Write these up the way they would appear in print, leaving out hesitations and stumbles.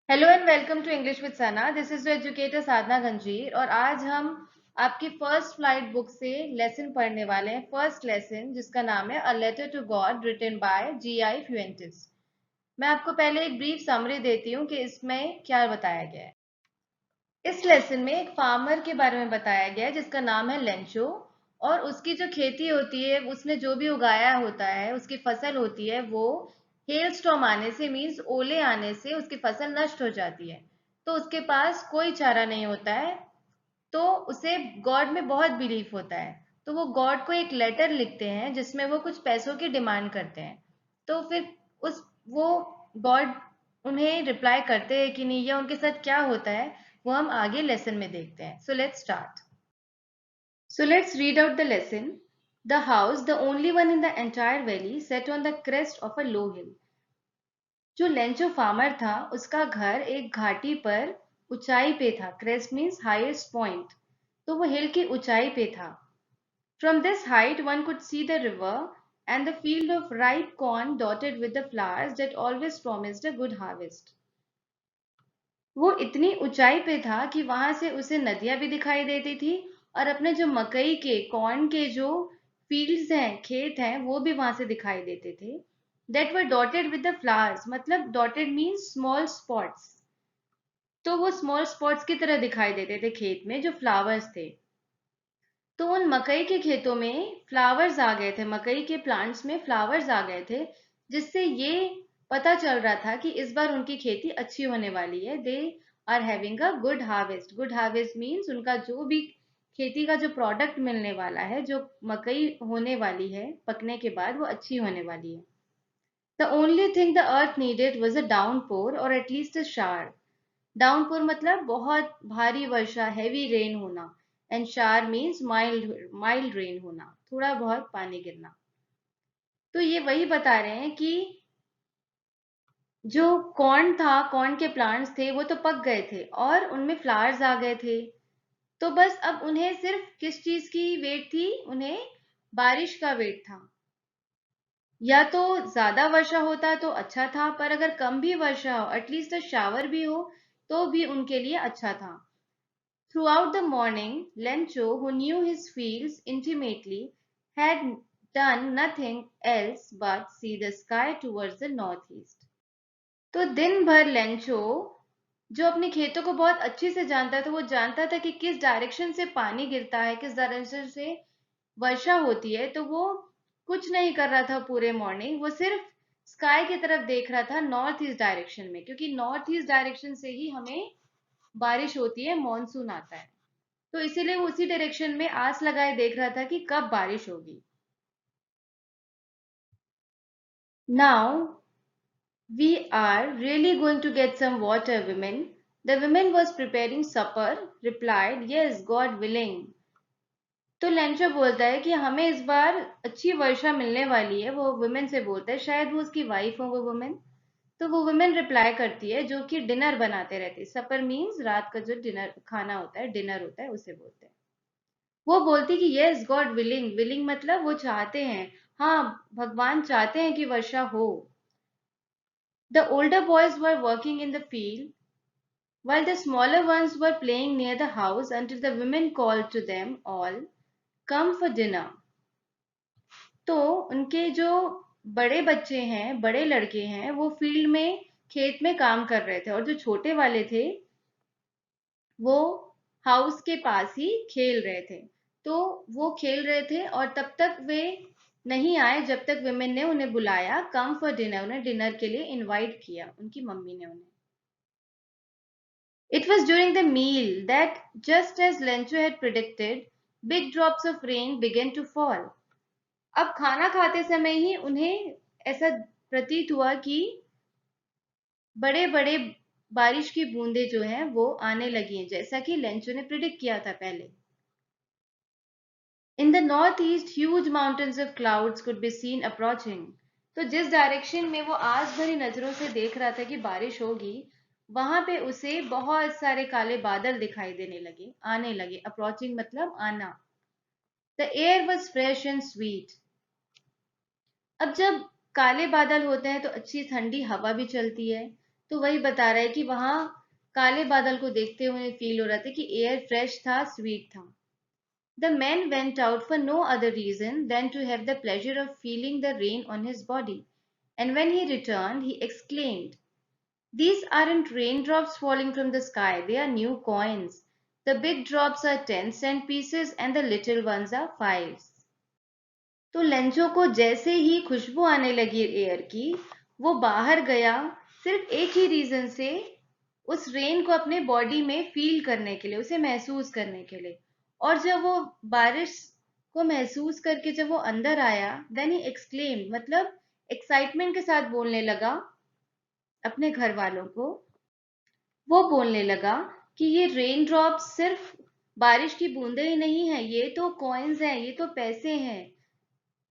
Hello and welcome to English with Sana. This is educator Sadhana Ganjir और आज हम आपकी फर्स्ट फ्लाइट बुक से लेसन पढ़ने वाले हैं। फर्स्ट लेसन जिसका नाम है a letter to God written by G.I. Fuentes. मैं आपको पहले एक ब्रीफ समरी देती हूँ कि इसमें क्या बताया गया है। इस लेसन में एक फार्मर के बारे में बताया गया है जिसका नाम है लेंचो, और उसकी जो खेती होती है, उसने जो भी उगाया होता है, उसकी फसल होती है, वो हेल स्टॉर्म आने से मीन्स ओले आने से उसकी फसल नष्ट हो जाती है। तो उसके पास कोई चारा नहीं होता है, तो उसे गॉड में बहुत बिलीफ होता है। तो वो गॉड को एक लेटर लिखते हैं जिसमें वो कुछ पैसों की डिमांड करते हैं। तो फिर उस वो गॉड उन्हें रिप्लाई करते हैं कि नहीं, या उनके साथ क्या होता है वो हम आगे लेसन में देखते हैं। So let's start. So let's read out the lesson. The house, the only one in the entire valley, set on the crest of a low hill. जो लेंचो फार्मर था उसका घर एक घाटी पर ऊंचाई पे था। क्रेस्ट मीन्स हाईएस्ट पॉइंट, तो वो हिल की ऊंचाई पे था। From this height one could see the river and the field of ripe corn dotted with the flowers that always promised a good harvest. वो इतनी ऊंचाई पे था कि वहां से उसे नदियां भी दिखाई देती थी, और अपने जो मकई के कॉर्न के जो फील्ड्स हैं, खेत हैं, वो भी वहां से दिखाई देते थे। That were dotted with the flowers, मतलब डॉटेड मीन्स स्मॉल स्पॉट्स। तो वो स्मॉल स्पॉट्स की तरह दिखाई देते थे खेत में जो फ्लावर्स थे। तो उन मकई के खेतों में फ्लावर्स आ गए थे, मकई के प्लांट्स में फ्लावर्स आ गए थे, जिससे ये पता चल रहा था कि इस बार उनकी खेती अच्छी होने वाली है। They are having a good harvest. Good harvest means उनका जो भी खेती का जो प्रोडक्ट मिलने वाला है, जो मकई होने वाली है पकने के बाद, वो अच्छी होने वाली है। The only thing the earth needed was a downpour और एटलीस्ट अ शावर। डाउनपोर मतलब बहुत भारी वर्षा, हेवी रेन होना, and shower means mild mild rain होना, थोड़ा बहुत पानी गिरना। तो ये वही बता रहे हैं कि जो कॉर्न था, कॉर्न के प्लांट्स थे, वो तो पक गए थे और उनमें फ्लावर्स आ गए थे। तो बस अब उन्हें सिर्फ किस चीज की वेट थी? उन्हें बारिश का वेट था। या तो ज्यादा वर्षा होता तो अच्छा था, पर अगर कम भी वर्षा हो, एटलीस्ट शावर भी हो, तो भी उनके लिए अच्छा था। Throughout the morning, Lencho, who knew his fields intimately, had done nothing else but see the sky towards the northeast. तो दिन भर लेंचो, जो अपने खेतों को बहुत अच्छे से जानता था, वो जानता था कि किस डायरेक्शन से पानी गिरता है, किस डायरेक्शन से वर्षा होती है। तो वो कुछ नहीं कर रहा था पूरे मॉर्निंग, वो सिर्फ स्काई की तरफ देख रहा था, नॉर्थ ईस्ट डायरेक्शन में, क्योंकि नॉर्थ ईस्ट डायरेक्शन से ही हमें बारिश होती है, मॉनसून आता है। तो इसीलिए वो उसी डायरेक्शन में आस लगाए देख रहा था कि कब बारिश होगी। Now we are really going to get some water, women. The woman was preparing supper, replied, Yes, God willing. तो लेंचो बोलता है कि हमें इस बार अच्छी वर्षा मिलने वाली है। वो वुमेन से बोलता है, शायद वो उसकी वाइफ हो वो वुमेन। तो वो वुमेन रिप्लाई करती है, जो कि डिनर बनाते रहती है। सपर मीन्स रात का जो डिनर खाना होता है, डिनर होता है, उसे बोलते हैं। वो बोलती कि यस गॉड विलिंग। विलिंग मतलब वो चाहते हैं, हाँ भगवान चाहते हैं कि वर्षा हो। The older boys were working in the field while the smaller ones were playing near the house until the women called to them all, come for dinner. तो उनके जो बड़े बच्चे हैं, बड़े लड़के हैं, वो फील्ड में खेत में काम कर रहे थे, और जो छोटे वाले थे वो हाउस के पास ही खेल रहे थे। तो वो खेल रहे थे और तब तक वे नहीं आए जब तक विमेन ने उन्हें बुलाया, कम फॉर डिनर, उन्हें डिनर के लिए इनवाइट किया, उनकी मम्मी ने उन्हें। It was during the meal that, just as Lencho had predicted, big drops of rain began to fall. अब खाना खाते समय ही उन्हें ऐसा प्रतीत हुआ कि बड़े बड़े बारिश की बूंदें जो हैं वो आने लगी हैं, जैसा कि लेंचो ने प्रिडिक्ट किया था पहले। In the northeast, huge mountains of clouds could be seen approaching. तो जिस डायरेक्शन में वो आस भरी नजरों से देख रहा था कि बारिश होगी, वहां पे उसे बहुत सारे काले बादल दिखाई देने लगे, आने लगे। अप्रोचिंग मतलब आना। The air was fresh and sweet. अब जब काले बादल होते हैं तो अच्छी ठंडी हवा भी चलती है। तो वही बता रहा है कि वहां काले बादल को देखते हुए फील हो रहा था कि एयर फ्रेश था, स्वीट था। The man went out for no other reason than to have the pleasure of feeling the rain on his body. And when he returned, he exclaimed, "These aren't raindrops falling from the sky, they are new coins. The big drops are 10-cent pieces and the little ones are fives." तो Lencho को जैसे ही खुशबू आने लगी air की, वो बाहर गया सिर्फ एक ही रीजन से, उस रेन को अपने बॉडी में फील करने के लिए, उसे महसूस करने के लिए। और जब वो बारिश को महसूस करके जब वो अंदर आया, देन ही एक्सक्लेम, मतलब एक्साइटमेंट के साथ बोलने लगा अपने घर वालों को। वो बोलने लगा कि ये रेन ड्रॉप सिर्फ बारिश की बूंदे ही नहीं है, ये तो कॉइन्स हैं, ये तो पैसे हैं।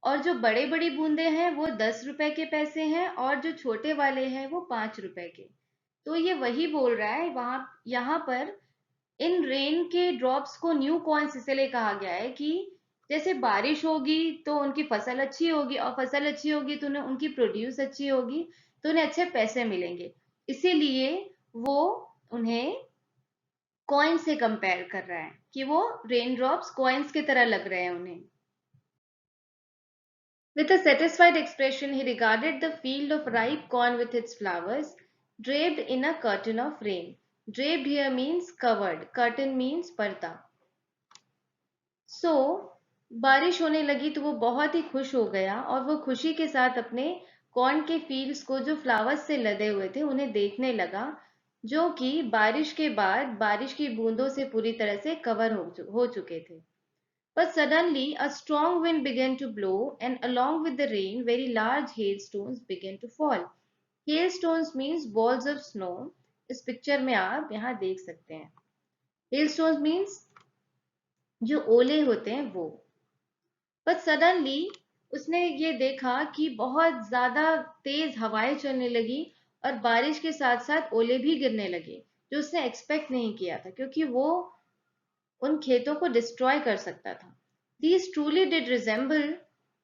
और जो बड़े बड़ी बूंदे हैं वो 10 रुपए के पैसे हैं, और जो छोटे वाले हैं वो 5 रुपए के। तो ये वही बोल रहा है वहां, यहाँ पर इन रेन के ड्रॉप्स को न्यू कॉइन्स इसलिए कहा गया है कि जैसे बारिश होगी तो उनकी फसल अच्छी होगी, और फसल अच्छी होगी तो उन्हें उनकी प्रोड्यूस अच्छी होगी, तो उन्हें अच्छे पैसे मिलेंगे। इसीलिए वो उन्हें कॉइन से कंपेयर कर रहा है कि वो रेन ड्रॉप्स कॉइन्स की तरह लग रहे हैं उन्हें। With a satisfied expression, he regarded the field of ripe corn with its flowers, draped in a curtain of rain. Draped here means covered, curtain means पर्दा। सो बारिश होने लगी तो वो बहुत ही खुश हो गया, और वो खुशी के साथ अपने कॉर्न के फील्ड्स को जो फ्लावर्स से लदे हुए थे उन्हें देखने लगा, जो कि बारिश के बाद बारिश की बूंदों से पूरी तरह से कवर हो चुके थे। But suddenly a strong wind began to blow, and along with the rain, very large hailstones began to fall. Hailstones means balls of snow. इस पिक्चर में आप यहाँ देख सकते हैं। Hailstones means जो ओले होते हैं वो। But suddenly उसने ये देखा कि बहुत ज्यादा तेज हवाएं चलने लगी, और बारिश के साथ साथ ओले भी गिरने लगे, जो उसने एक्सपेक्ट नहीं किया था, क्योंकि वो उन खेतों को डिस्ट्रॉय कर सकता था। These truly did resemble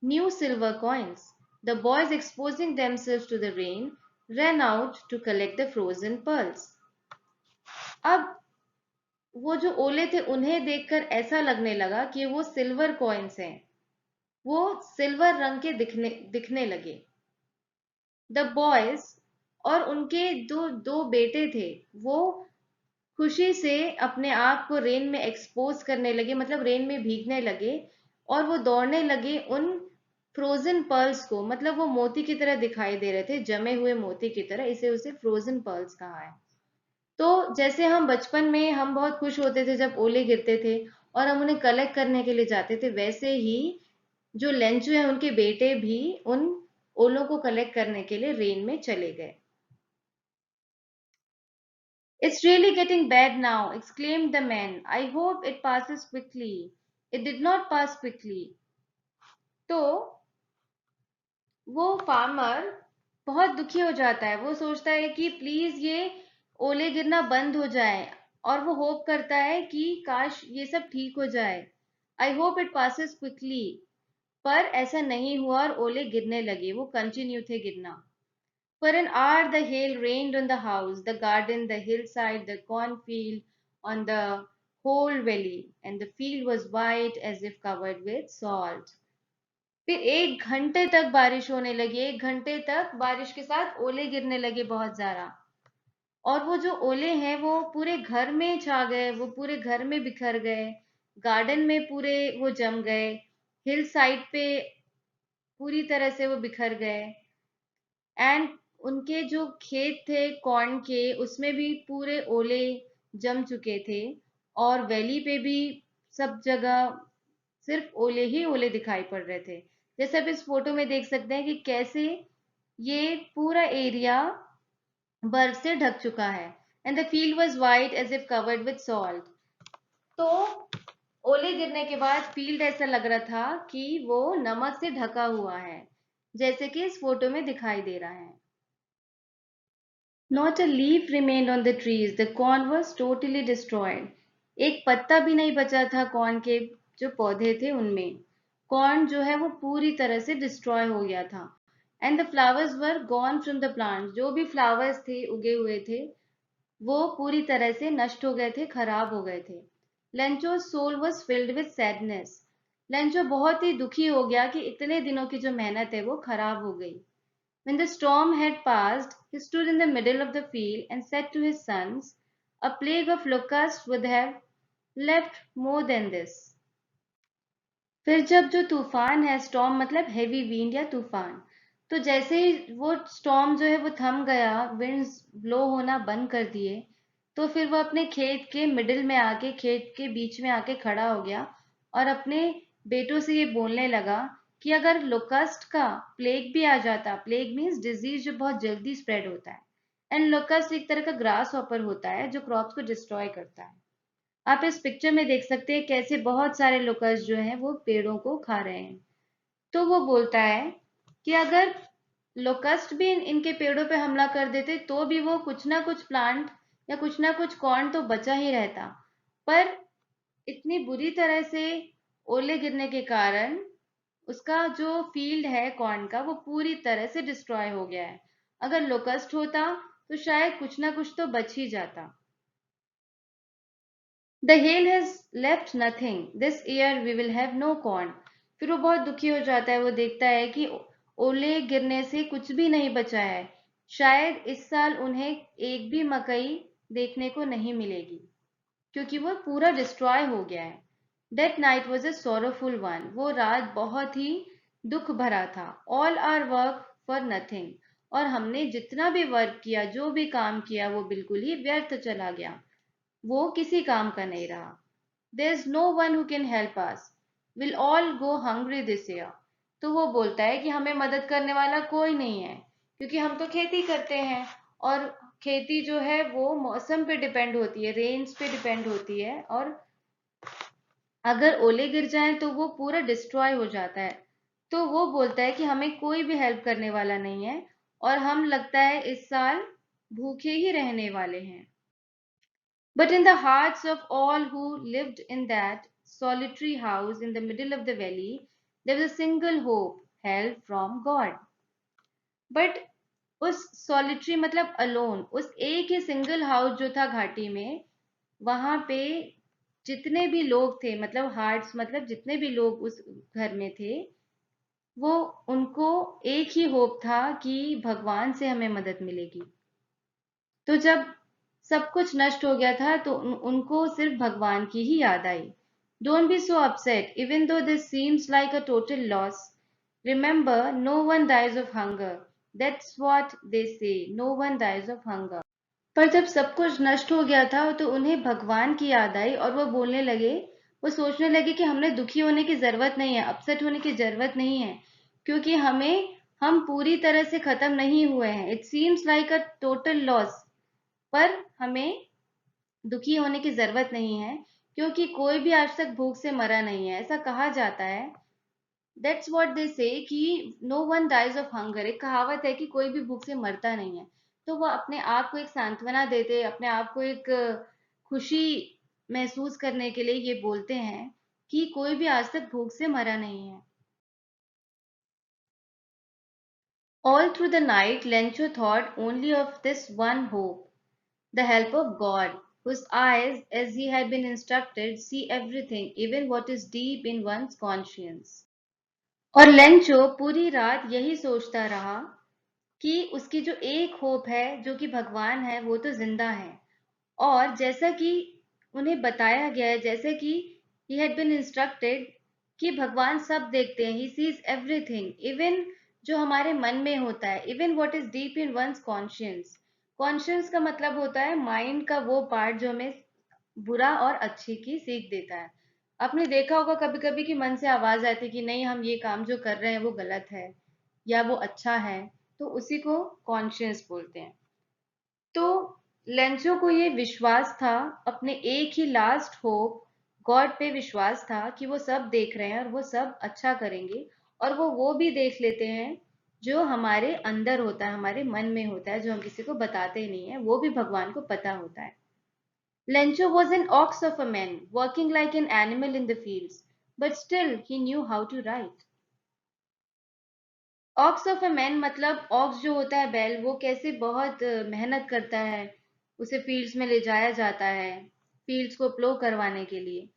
new silver coins. The boys, exposing themselves to the rain, ran out to collect the frozen pearls. अब वो जो ओले थे उन्हें देखकर ऐसा लगने लगा कि वो सिल्वर कॉइन्स हैं, वो सिल्वर रंग के दिखने लगे। द बॉयज, और उनके दो दो बेटे थे, वो खुशी से अपने आप को रेन में एक्सपोज करने लगे, मतलब रेन में भीगने लगे, और वो दौड़ने लगे उन फ्रोजन पर्ल्स को, मतलब वो मोती की तरह दिखाई दे रहे थे, जमे हुए मोती की तरह, इसे उसे फ्रोजन पर्ल्स कहा है। तो जैसे हम बचपन में हम बहुत खुश होते थे जब ओले गिरते थे और हम उन्हें कलेक्ट करने के लिए जाते थे, वैसे ही जो लेंचू हैं उनके बेटे भी उन ओलों को कलेक्ट करने के लिए रेन में चले गए। "It's really getting bad now," exclaimed the man. "I hope it passes quickly." It did not pass quickly. तो वो फार्मर बहुत दुखी हो जाता है, वो सोचता है कि प्लीज ये ओले गिरना बंद हो जाए, और वो होप करता है कि काश ये सब ठीक हो जाए। I hope it passes quickly. पर ऐसा नहीं हुआ और ओले गिरने लगे, वो कंटिन्यू थे गिरना। For an hour the hail rained on the house, the garden, the hillside, the cornfield, on the whole valley, and the field was white as if covered with salt. फिर 1 घंटे तक बारिश होने लगी, 1 घंटे तक बारिश के साथ ओले गिरने लगे बहुत ज्यादा, और वो जो ओले हैं वो पूरे घर में छा गए, वो पूरे घर में बिखर गए, गार्डन में पूरे वो जम गए, हिल साइड पे पूरी तरह से वो बिखर गए, एंड उनके जो खेत थे कॉर्न के उसमें भी पूरे ओले जम चुके थे, और वैली पे भी सब जगह सिर्फ ओले ही ओले दिखाई पड़ रहे थे। जैसे आप इस फोटो में देख सकते हैं कि कैसे ये पूरा एरिया बर्फ से ढक चुका है, and the field was white as if covered with salt. तो ओले गिरने के बाद फील्ड ऐसा लग रहा था कि वो नमक से ढका हुआ है, जैसे कि इस फोटो में दिखाई दे रहा है। Not a leaf remained on the trees. The corn was totally destroyed. एक पत्ता भी नहीं बचा था कॉर्न के जो पौधे थे उनमें। कॉर्न जो है वो पूरी तरह से डिस्ट्रॉय हो गया था। And the flowers were gone from the plant, जो भी फ्लावर्स थे उगे हुए थे वो पूरी तरह से नष्ट हो गए थे, खराब हो गए थे। Lencho soul was filled with sadness, Lencho बहुत ही दुखी हो गया कि इतने दिनों की जो मेहनत है वो खराब हो गई। When the storm had passed, he stood in the middle of the field and said to his sons, a plague of locusts would have left more than this. फिर जब जो तूफान है, स्टॉर्म मतलब हेवी विंड या तूफान, तो जैसे ही वो स्टॉर्म जो है वो थम गया, विंड्स ब्लो होना बंद कर दिए, तो फिर वो अपने खेत के मिडिल में आके, खेत के बीच में आके खड़ा हो गया और अपने बेटों से ये बोलने लगा कि अगर लोकस्ट का प्लेग भी आ जाता, प्लेग मीन्स डिजीज जो बहुत जल्दी स्प्रेड होता है, एंड लोकस्ट एक तरह का ग्रास हॉपर होता है जो क्रॉप्स को डिस्ट्रॉय करता है। आप इस पिक्चर में देख सकते हैं कैसे बहुत सारे लोकस्ट जो हैं वो पेड़ों को खा रहे हैं। तो वो बोलता है कि अगर लोकस्ट भी इनके पेड़ों पे हमला कर देते तो भी वो कुछ ना कुछ प्लांट या कुछ ना कुछ कॉर्न तो बचा ही रहता, पर इतनी बुरी तरह से ओले गिरने के कारण उसका जो फील्ड है कॉर्न का वो पूरी तरह से डिस्ट्रॉय हो गया है। अगर लोकस्ट होता तो शायद कुछ ना कुछ तो बच ही जाता। The hail has left nothing. This year we will have no corn. फिर वो बहुत दुखी हो जाता है, वो देखता है कि ओले गिरने से कुछ भी नहीं बचा है, शायद इस साल उन्हें एक भी मकई देखने को नहीं मिलेगी क्योंकि वो पूरा डिस्ट्रॉय हो गया है। That night was a sorrowful one. वो रात बहुत ही दुख भरा था। All our work for nothing. और हमने जितना भी वर्क किया, जो भी काम किया, वो बिल्कुल ही व्यर्थ चला गया, वो किसी काम का नहीं रहा। There's no one who can help us. We'll all go hungry this year. तो वो बोलता है कि हमें मदद करने वाला कोई नहीं है क्योंकि हम तो खेती करते हैं और खेती जो है वो मौसम पे डिपेंड होती है, रेन्स पे डिपेंड होती है, और अगर ओले गिर जाएं तो वो पूरा डिस्ट्रॉय हो जाता है। तो वो बोलता है कि हमें कोई भी हेल्प करने वाला नहीं है और हम लगता है इस साल भूखे ही रहने वाले हैं। But in the hearts of all who lived in that solitary house in the middle of the valley, there was a single hope, help from God. But उस solitary मतलब alone, उस एक ही single house जो था घाटी में, वहां पे जितने भी लोग थे, मतलब hearts मतलब जितने भी लोग उस घर में थे, वो उनको एक ही होप था कि भगवान से हमें मदद मिलेगी। तो जब सब कुछ नष्ट हो गया था तो उनको सिर्फ भगवान की ही याद आई। Don't be so upset even though this seems like a total loss, remember no one dies of hunger, that's what they say, no one dies of hunger. पर जब सब कुछ नष्ट हो गया था तो उन्हें भगवान की याद आई और वो बोलने लगे, वो सोचने लगे कि हमने दुखी होने की जरूरत नहीं है, अपसेट होने की जरूरत नहीं है, क्योंकि हम पूरी तरह से खत्म नहीं हुए हैं। It seems like a total loss, पर हमें दुखी होने की जरूरत नहीं है क्योंकि कोई भी आज तक भूख से मरा नहीं है, ऐसा कहा जाता है। दैट्स व्हाट दे से कि no one dies of hunger, एक कहावत है कि कोई भी भूख से मरता नहीं है। तो वो अपने आप को एक सांत्वना देते, अपने आप को एक खुशी महसूस करने के लिए ये बोलते हैं कि कोई भी आज तक भूख से मरा नहीं है। All through the night, Lencho thought only of this one hope, the help of God, whose eyes, as he had been instructed, see everything, even what is deep in one's conscience. और Lencho पूरी रात यही सोचता रहा कि उसकी जो एक होप है, जो कि भगवान है, वो तो जिंदा है। और जैसा कि उन्हें बताया गया है, जैसे कि he had been instructed कि भगवान सब देखते हैं, he sees everything, even जो हमारे मन में होता है, even what is deep in one's conscience. Conscious का मतलब होता है माइंड का वो पार्ट जो हमें बुरा और अच्छे की सीख देता है। आपने देखा होगा कभी कभी कि मन से आवाज आती है कि नहीं, हम ये काम जो कर रहे हैं वो गलत है या वो अच्छा है, तो उसी को कॉन्शियस बोलते हैं। तो लेंचो को ये विश्वास था, अपने एक ही लास्ट होप गॉड पे विश्वास था कि वो सब देख रहे हैं और वो सब अच्छा करेंगे, और वो भी देख लेते हैं जो हमारे अंदर होता है, हमारे मन में होता है, जो हम किसी को बताते नहीं है, वो भी भगवान को पता होता है। Lencho was an ox of a man, working like an animal in the fields, but still he knew how to write. Ox of a man मतलब ऑक्स जो होता है बैल, वो कैसे बहुत मेहनत करता है, उसे फील्ड्स में ले जाया जाता है फील्ड्स को प्लो करवाने के लिए।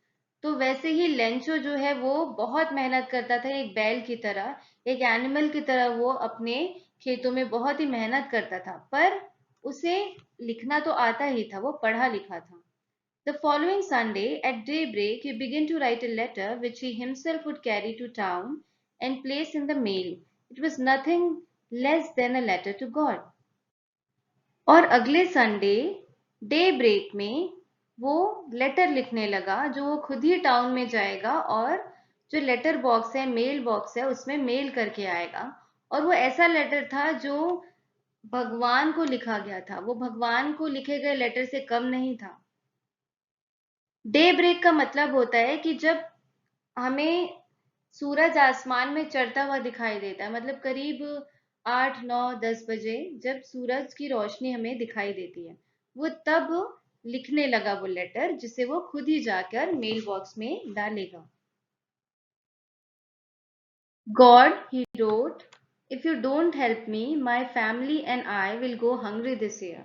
तो वैसे ही लेंचो जो है वो बहुत मेहनत करता था एक बैल की तरह, एक एनिमल की तरह। वो अपने खेतों में बहुत ही मेहनत करता था, पर उसे लिखना तो आता ही था, वो पढ़ा लिखा था। The following Sunday, at daybreak, he began to write a letter which he himself would carry to town and place in the mail. It was nothing less than a letter to God. और अगले Sunday day break में वो letter लिखने लगा, जो वो खुद ही town में जाएगा और जो लेटर बॉक्स है, मेल बॉक्स है, उसमें मेल करके आएगा। और वो ऐसा लेटर था जो भगवान को लिखा गया था, वो भगवान को लिखे गए लेटर से कम नहीं था। डे ब्रेक का मतलब होता है कि जब हमें सूरज आसमान में चढ़ता हुआ दिखाई देता है, मतलब करीब 8, 9, 10 बजे जब सूरज की रोशनी हमें दिखाई देती है, वो तब लिखने लगा वो लेटर, जिसे वो खुद ही जाकर मेल बॉक्स में डालेगा। God, he wrote, if you don't help me my family and I will go hungry this year.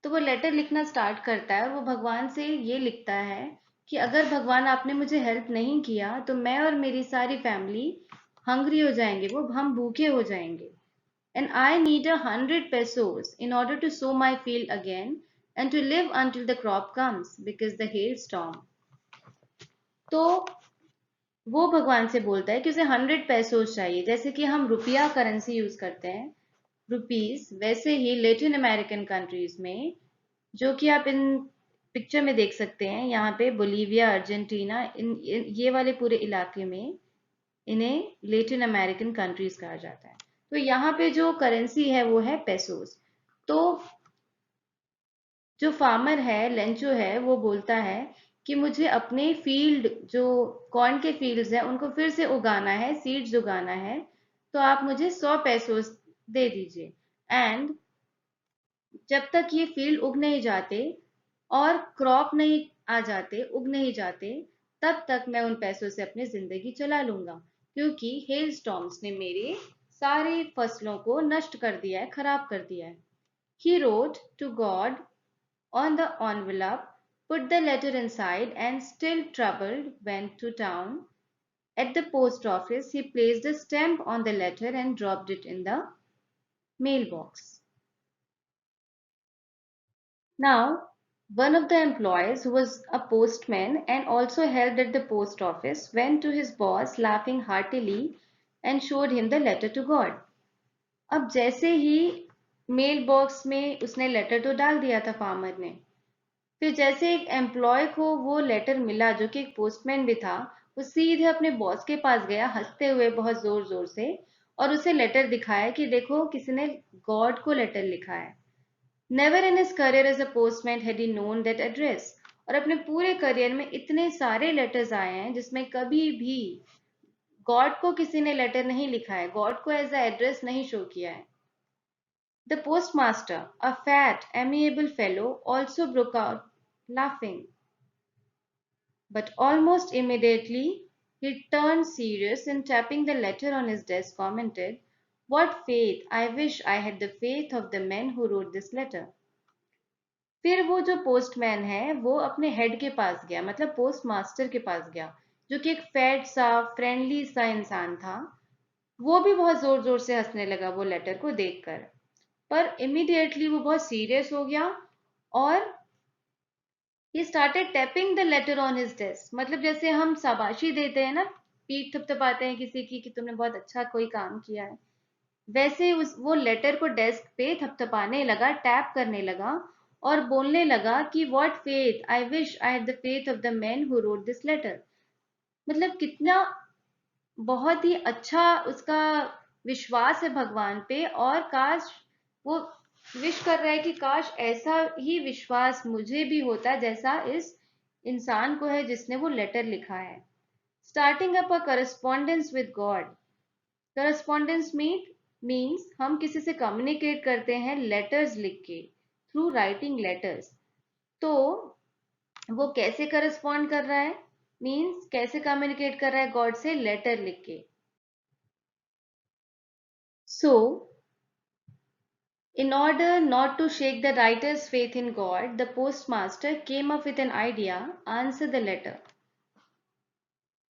तो वो लेटर लिखना स्टार्ट करता है और वो भगवान से ये लिखता है कि अगर भगवान आपने मुझे हेल्प नहीं किया तो मैं और मेरी सारी फैमिली हंग्री हो जाएंगे, वो हम भूखे हो जाएंगे। And I need 100 pesos in order to sow my field again and to live until the crop comes because the hailstorm। तो वो भगवान से बोलता है कि उसे 100 pesos चाहिए, जैसे कि हम रुपया करेंसी यूज करते हैं, रुपीस, वैसे ही लेटिन अमेरिकन कंट्रीज में, जो कि आप इन पिक्चर में देख सकते हैं, यहाँ पे बोलीविया, अर्जेंटीना, ये वाले पूरे इलाके में इन्हें लेटिन अमेरिकन कंट्रीज कहा जाता है। तो यहाँ पे जो करेंसी है वो है पेसोस। तो जो फार्मर है, लेंचो है, वो बोलता है कि मुझे अपने फील्ड, जो कॉर्न के फील्ड्स हैं, उनको फिर से उगाना है, सीड्स उगाना है, तो आप मुझे 100 pesos दे दीजिए। एंड जब तक ये फील्ड उग नहीं जाते और क्रॉप नहीं आ जाते, उग नहीं जाते, तब तक मैं उन पैसों से अपनी जिंदगी चला लूंगा, क्योंकि हेल स्टॉर्म्स ने मेरे सारे फसलों को नष्ट कर दिया है, खराब कर दिया है। He wrote to God on the envelope, put the letter inside, and still troubled, went to town. At the post office, he placed a stamp on the letter and dropped it in the mailbox. Now, one of the employees, who was a postman and also helped at the post office, went to his boss laughing heartily and showed him the letter to God. अब जैसे ही mail box में उसने letter तो डाल दिया था farmer ने, फिर जैसे एक एम्प्लॉय को वो लेटर मिला जो कि एक पोस्टमैन भी था, वो सीधे अपने बॉस के पास गया हंसते हुए बहुत जोर जोर से, और उसे लेटर दिखाया कि देखो किसी ने गॉड को लेटर लिखा है। Never in his career as a postman had he known that address. और अपने पूरे करियर में इतने सारे लेटर्स आए हैं जिसमें कभी भी गॉड को किसी ने लेटर नहीं लिखा है, गॉड को एज अ एड्रेस नहीं शो किया है। The postmaster, a fat, amiable fellow, also broke out laughing. But almost immediately he turned serious and tapping the letter on his desk commented, "What faith! I wish I had the faith of the men who wrote this letter." फिर वो जो postman है वो अपने head के पास गया, मतलब post master के पास गया, जो कि एक फैट सा, फ्रेंडली सा इंसान था। वो भी बहुत जोर जोर से हंसने लगा वो लेटर को देखकर, पर इमीडिएटली वो बहुत सीरियस हो गया और he started tapping the letter on his desk। मतलब जैसे हम शाबाशी देते हैं ना, पीठ थपथपाते हैं किसी की कि तुमने बहुत अच्छा कोई काम किया है, वैसे उस वो लेटर को डेस्क पे थपथपाने लगा, टैप करने लगा और बोलने लगा कि what faith! I wish I had the faith of the man who wrote this letter. मतलब कितना बहुत ही अच्छा उसका विश्वास है भगवान पे, और काश वो विश कर रहा है कि काश ऐसा ही विश्वास मुझे भी होता जैसा इस इंसान को है जिसने वो लेटर लिखा है। Starting up a correspondence with God. Correspondence means हम किसी से कम्युनिकेट करते हैं लेटर्स लिख के, थ्रू राइटिंग लेटर्स। तो वो कैसे करस्पॉन्ड कर रहा है, मीन्स कैसे कम्युनिकेट कर रहा है गॉड से, लेटर लिख के। So, in order not to shake the writer's faith in God, the postmaster came up with an idea: answer the letter.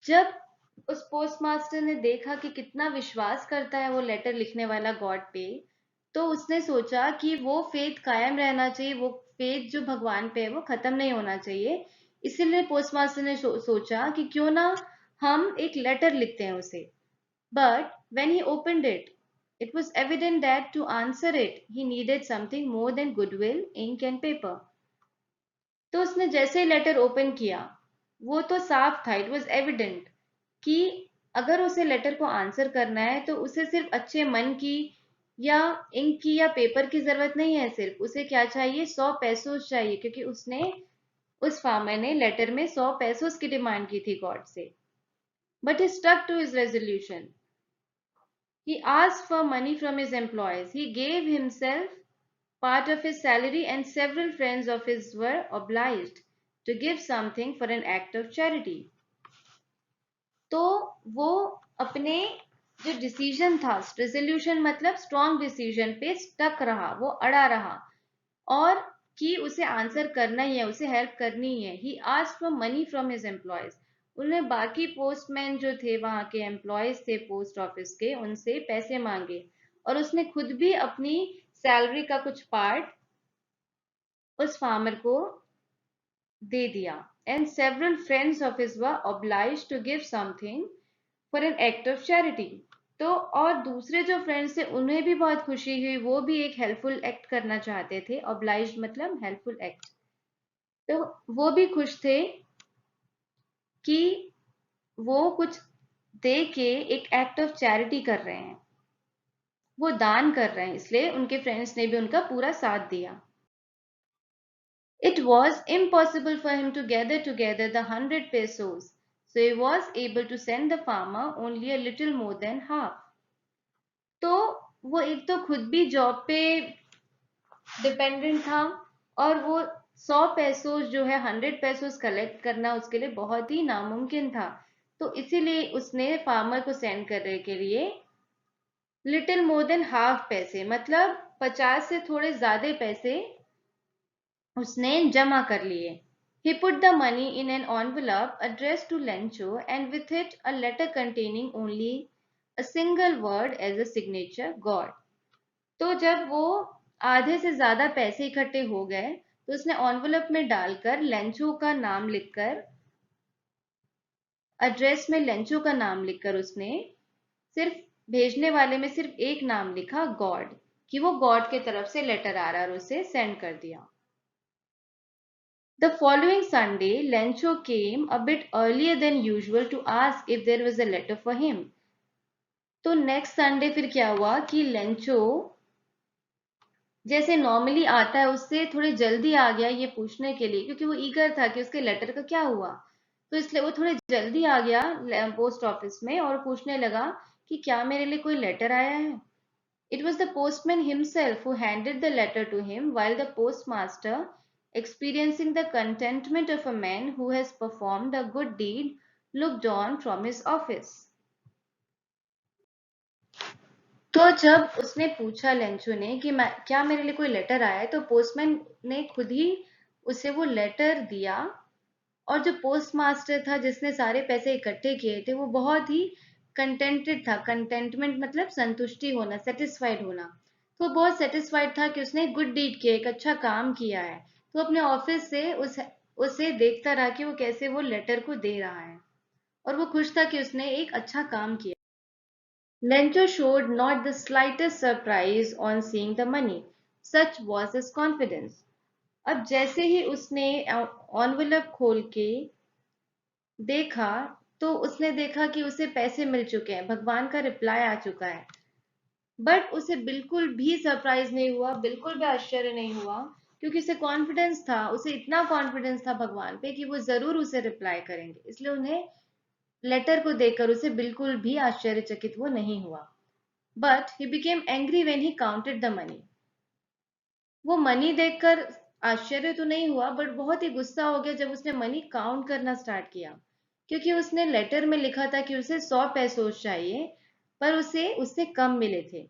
जब उस पोस्टमास्टर ने देखा कि कितना विश्वास करता है वो लेटर लिखने वाला गॉड पे, तो उसने सोचा कि वो फेथ कायम रहना चाहिए, वो फेथ जो भगवान पे है वो खत्म नहीं होना चाहिए। इसीलिए पोस्टमास्टर ने सोचा कि क्यों ना हम एक लेटर लिखते हैं उसे। But when he opened it, it was evident that to answer it he needed something more than goodwill, ink and paper. तो उसने जैसे ही लेटर ओपन किया, वो तो साफ था, इट वॉज एविडेंट कि अगर उसे लेटर को आंसर करना है तो उसे सिर्फ अच्छे मन की या इंक की या पेपर की जरूरत नहीं है, सिर्फ उसे क्या चाहिए, 100 पैसों चाहिए, क्योंकि उसने उस फार्मर ने लेटर में 100 पैसों की डिमांड की थी गॉड से। But he stuck to his resolution. He asked for money from his employees. He gave himself part of his salary, and several friends of his were obliged to give something for an act of charity. तो वो अपने जो decision था, resolution मतलब strong decision पे stuck रहा, वो अड़ा रहा, और कि उसे आंसर करना ही है, उसे हेल्प करनी ही है। He asked for money from his employees. उन्हें बाकी पोस्टमैन जो थे, वहां के एम्प्लॉयज थे पोस्ट ऑफिस के, उनसे पैसे मांगे, और उसने खुद भी अपनी सैलरी का कुछ पार्ट उस फार्मर को दे दिया। And several friends of his were obliged to give something for an act of charity। तो और दूसरे जो फ्रेंड्स थे उन्हें भी बहुत खुशी हुई, वो भी एक हेल्पफुल एक्ट करना चाहते थे। obliged मतलब हेल्पफुल एक्ट। तो वो भी खुश थे कि वो कुछ दे के एक एक्ट ऑफ चैरिटी कर रहे हैं, वो दान कर रहे हैं, इसलिए उनके फ्रेंड्स ने भी उनका पूरा साथ दिया। It was impossible for him to gather together the 100 pesos, so he was able to send the farmer only a little more than half. तो वो एक तो खुद भी जॉब पे डिपेंडेंट था, और वो 100 पैसों जो है 100 पैसों कलेक्ट करना उसके लिए बहुत ही नामुमकिन था। तो इसीलिए उसने फार्मर को सेंड करने के लिए लिटिल मोर देन हाफ पैसे, मतलब 50 से थोड़े ज्यादा पैसे उसने जमा कर लिए। He put the money in an envelope addressed to Lencho, and with it a letter containing only a single word as a signature, God। तो जब वो आधे से ज्यादा पैसे इकट्ठे हो गए, तो उसने एनवलप में डालकर लेंचो का नाम लिखकर, एड्रेस में लेंचो का नाम लिखकर उसने सिर्फ भेजने वाले में सिर्फ एक नाम लिखा, गॉड, कि वो गॉड की तरफ से लेटर आ रहा है, और उसे सेंड कर दिया। The following Sunday, Lencho came a bit earlier than usual to ask if there was a letter for him। तो नेक्स्ट संडे फिर क्या हुआ कि लेंचो जैसे नॉर्मली आता है उससे थोड़ी जल्दी आ गया ये पूछने के लिए, क्योंकि वो ईगर था कि उसके लेटर का क्या हुआ। तो इसलिए वो थोड़े जल्दी आ गया पोस्ट ऑफिस में और पूछने लगा कि क्या मेरे लिए कोई लेटर आया है। It was the postman himself who handed the letter to him, while the postmaster, experiencing the contentment of a man who has performed a good deed, looked on from his office। तो जब उसने पूछा Lencho ने कि क्या मेरे लिए कोई लेटर आया है, तो पोस्टमैन ने खुद ही उसे वो लेटर दिया, और जो पोस्ट मास्टर था जिसने सारे पैसे इकट्ठे किए थे, वो बहुत ही कंटेंटेड था। कंटेंटमेंट मतलब संतुष्टि होना, सेटिस्फाइड होना। तो वो बहुत सेटिस्फाइड था कि उसने गुड डीड किया, एक अच्छा काम किया है। तो अपने ऑफिस से उसे देखता रहा कि वो कैसे वो लेटर को दे रहा है, और वो खुश था कि उसने एक अच्छा काम किया। Lencho showed not the slightest surprise on seeing the money, such was his confidence। अब जैसे ही उसने एनवलप खोल के देखा, तो उसने देखा कि उसे पैसे मिल चुके हैं, भगवान का रिप्लाई आ चुका है। बट उसे बिल्कुल भी सरप्राइज नहीं हुआ, बिल्कुल भी आश्चर्य नहीं हुआ, क्योंकि उसे कॉन्फिडेंस था, उसे इतना कॉन्फिडेंस था भगवान पे कि वो जरूर उसे रिप्लाई करेंगे। इसलिए उन्हें लेटर को देखकर उसे बिल्कुल भी आश्चर्यचकित वो नहीं हुआ। But he became angry when he counted the money. वो मनी देखकर आश्चर्य तो नहीं हुआ, बट बहुत ही गुस्सा हो गया जब उसने मनी काउंट करना स्टार्ट किया, क्योंकि उसने लेटर में लिखा था कि उसे 100 पैसों चाहिए, पर उसे उससे कम मिले थे।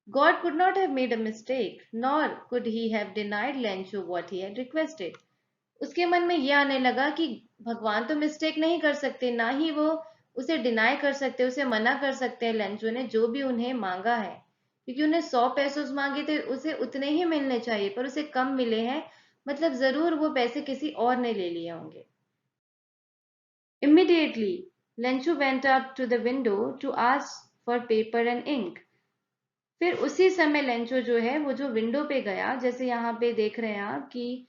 God could not have made a mistake, nor could he have denied Lencho what he had requested. उसके मन में यह आने लगा कि भगवान तो मिस्टेक नहीं कर सकते, ना ही वो उसे डिनाई कर सकते, उसे मना कर सकते हैं लेंचो ने जो भी उन्हें मांगा है, क्योंकि उन्हें 100 पैसे मांगे थे, उसे उतने ही मिलने चाहिए, पर उसे कम मिले हैं, मतलब जरूर वो पैसे किसी और ने ले लिए होंगे। Immediately, Lencho went up to the window to ask for paper and ink. फिर उसी समय लेंचो जो है वो जो विंडो पे गया, जैसे यहाँ पे देख रहे हैं आप कि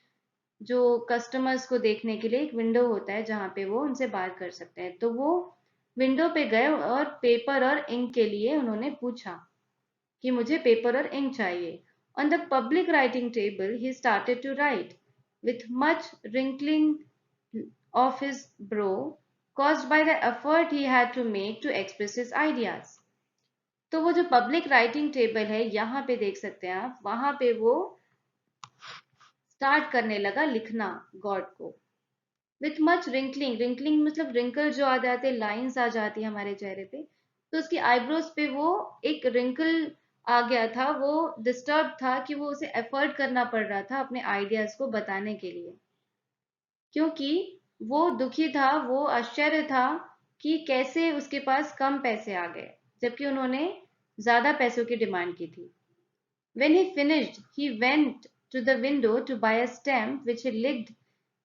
जो कस्टमर्स को देखने के लिए एक विंडो होता है जहाँ पे वो उनसे बात कर सकते हैं, तो वो विंडो पे गए और पेपर और इंक के लिए उन्होंने पूछा कि मुझे पेपर और इंक चाहिए। On the public writing table he started to write with much wrinkling of his brow caused by the effort he had to make to express his ideas। तो वो जो पब्लिक राइटिंग टेबल है यहाँ पे देख सकते हैं आप, वहां पे वो स्टार्ट करने लगा लिखना गॉड को विथ मच रिंकलिंग। रिंकलिंग मतलब रिंकल जो आ जाते, लाइंस आ जाती है हमारे चेहरे पे, तो उसकी आईब्रोज पे वो एक रिंकल आ गया था, वो डिस्टर्ब था कि वो उसे एफर्ट करना पड़ रहा था अपने आइडियाज को बताने के लिए, क्योंकि वो दुखी था, वो आश्चर्य था कि कैसे उसके पास कम पैसे आ गए जबकि उन्होंने ज्यादा पैसों की डिमांड की थी। When he finished, he went to the window to buy a stamp which he licked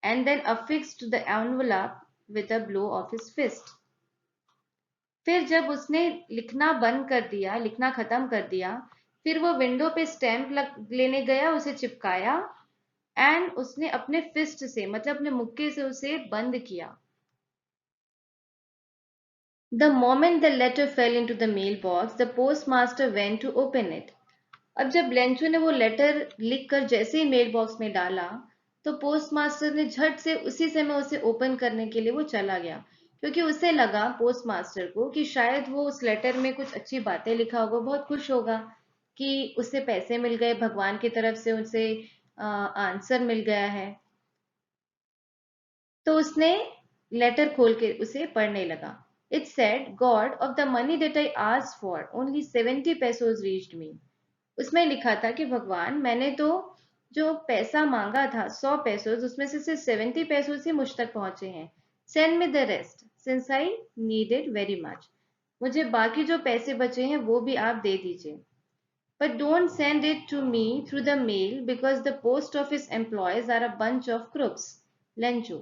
and then affixed to the envelope with a blow of his fist। फिर जब उसने लिखना बंद कर दिया, लिखना खत्म कर दिया, फिर वो विंडो पे स्टैंप लेने गया, उसे चिपकाया एंड उसने अपने फिस्ट से मतलब अपने मुक्के से उसे बंद किया। The moment the letter fell into the mailbox, the postmaster went to open it। अब जब लेंचो ने वो लेटर लिखकर जैसे ही मेल बॉक्स में डाला, तो पोस्ट मास्टर ने झट से उसी समय उसे ओपन करने के लिए वो चला गया, क्योंकि उसे लगा पोस्ट मास्टर को कि शायद वो उस लेटर में कुछ अच्छी बातें लिखा होगा, बहुत खुश होगा कि उसे पैसे मिल गए, भगवान की तरफ से उसे आंसर मिल गया है। तो उसने लेटर खोल के उसे पढ़ने लगा। It said, god of the money that I asked for only 70 pesos reached me. उसमें लिखा था कि भगवान, मैंने तो जो पैसा मांगा था 100 पैसों, उसमें से सिर्फ 70 पैसों ही मुझ तक पहुंचे हैं। Send me the rest since I need it very much. मुझे बाकी जो पैसे बचे हैं वो भी आप दे दीजिए। But don't send it to me through the mail because the post office employees are a bunch of crooks. Lencho.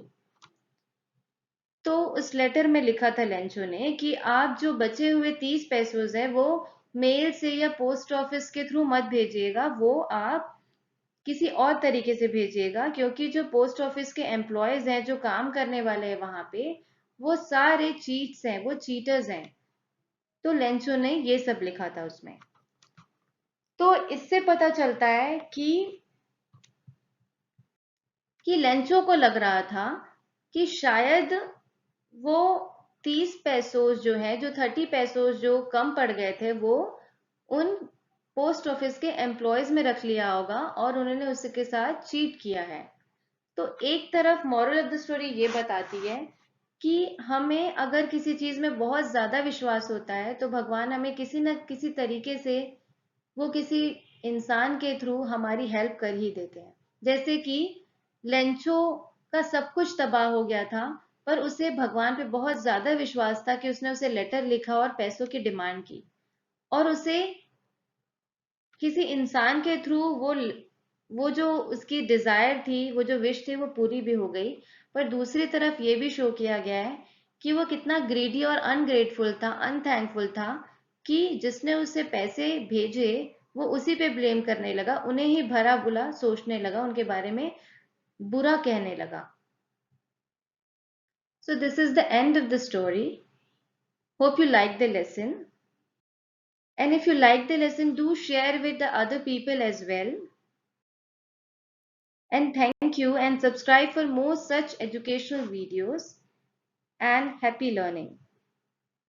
तो उस लेटर में लिखा था लेंचो ने कि आप जो बचे हुए 30 पैसों है वो मेल से या पोस्ट ऑफिस के थ्रू मत भेजिएगा, वो आप किसी और तरीके से भेजिएगा, क्योंकि जो पोस्ट ऑफिस के एम्प्लॉयज हैं, जो काम करने वाले हैं वहां पे, वो सारे चीट्स हैं, वो चीटर्स हैं। तो लेंचो ने ये सब लिखा था उसमें। तो इससे पता चलता है कि लेंचो को लग रहा था कि शायद वो 30 पैसों जो है, जो 30 पैसों जो कम पड़ गए थे, वो उन पोस्ट ऑफिस के एम्प्लॉयज में रख लिया होगा और उन्होंने उसके साथ चीट किया है। तो एक तरफ मॉरल ऑफ द स्टोरी ये बताती है कि हमें अगर किसी चीज में बहुत ज्यादा विश्वास होता है तो भगवान हमें किसी न किसी तरीके से वो किसी इंसान के थ्रू हमारी हेल्प कर ही देते हैं। जैसे कि लेंचो का सब कुछ तबाह हो गया था, पर उसे भगवान पे बहुत ज्यादा विश्वास था कि उसने उसे लेटर लिखा और पैसों की डिमांड की, और उसे किसी इंसान के थ्रू वो जो उसकी डिजायर थी, वो जो विश थी, वो पूरी भी हो गई। पर दूसरी तरफ ये भी शो किया गया है कि वो कितना ग्रेडी और अनग्रेटफुल था, अनथैंकफुल था, कि जिसने उसे पैसे भेजे वो उसी पे ब्लेम करने लगा, उन्हें ही भरा बुरा सोचने लगा, उनके बारे में बुरा कहने लगा। So this is the end of the story. Hope you like the lesson. And if you like the lesson, do share with the other people as well. And thank you, and subscribe for more such educational videos, and happy learning.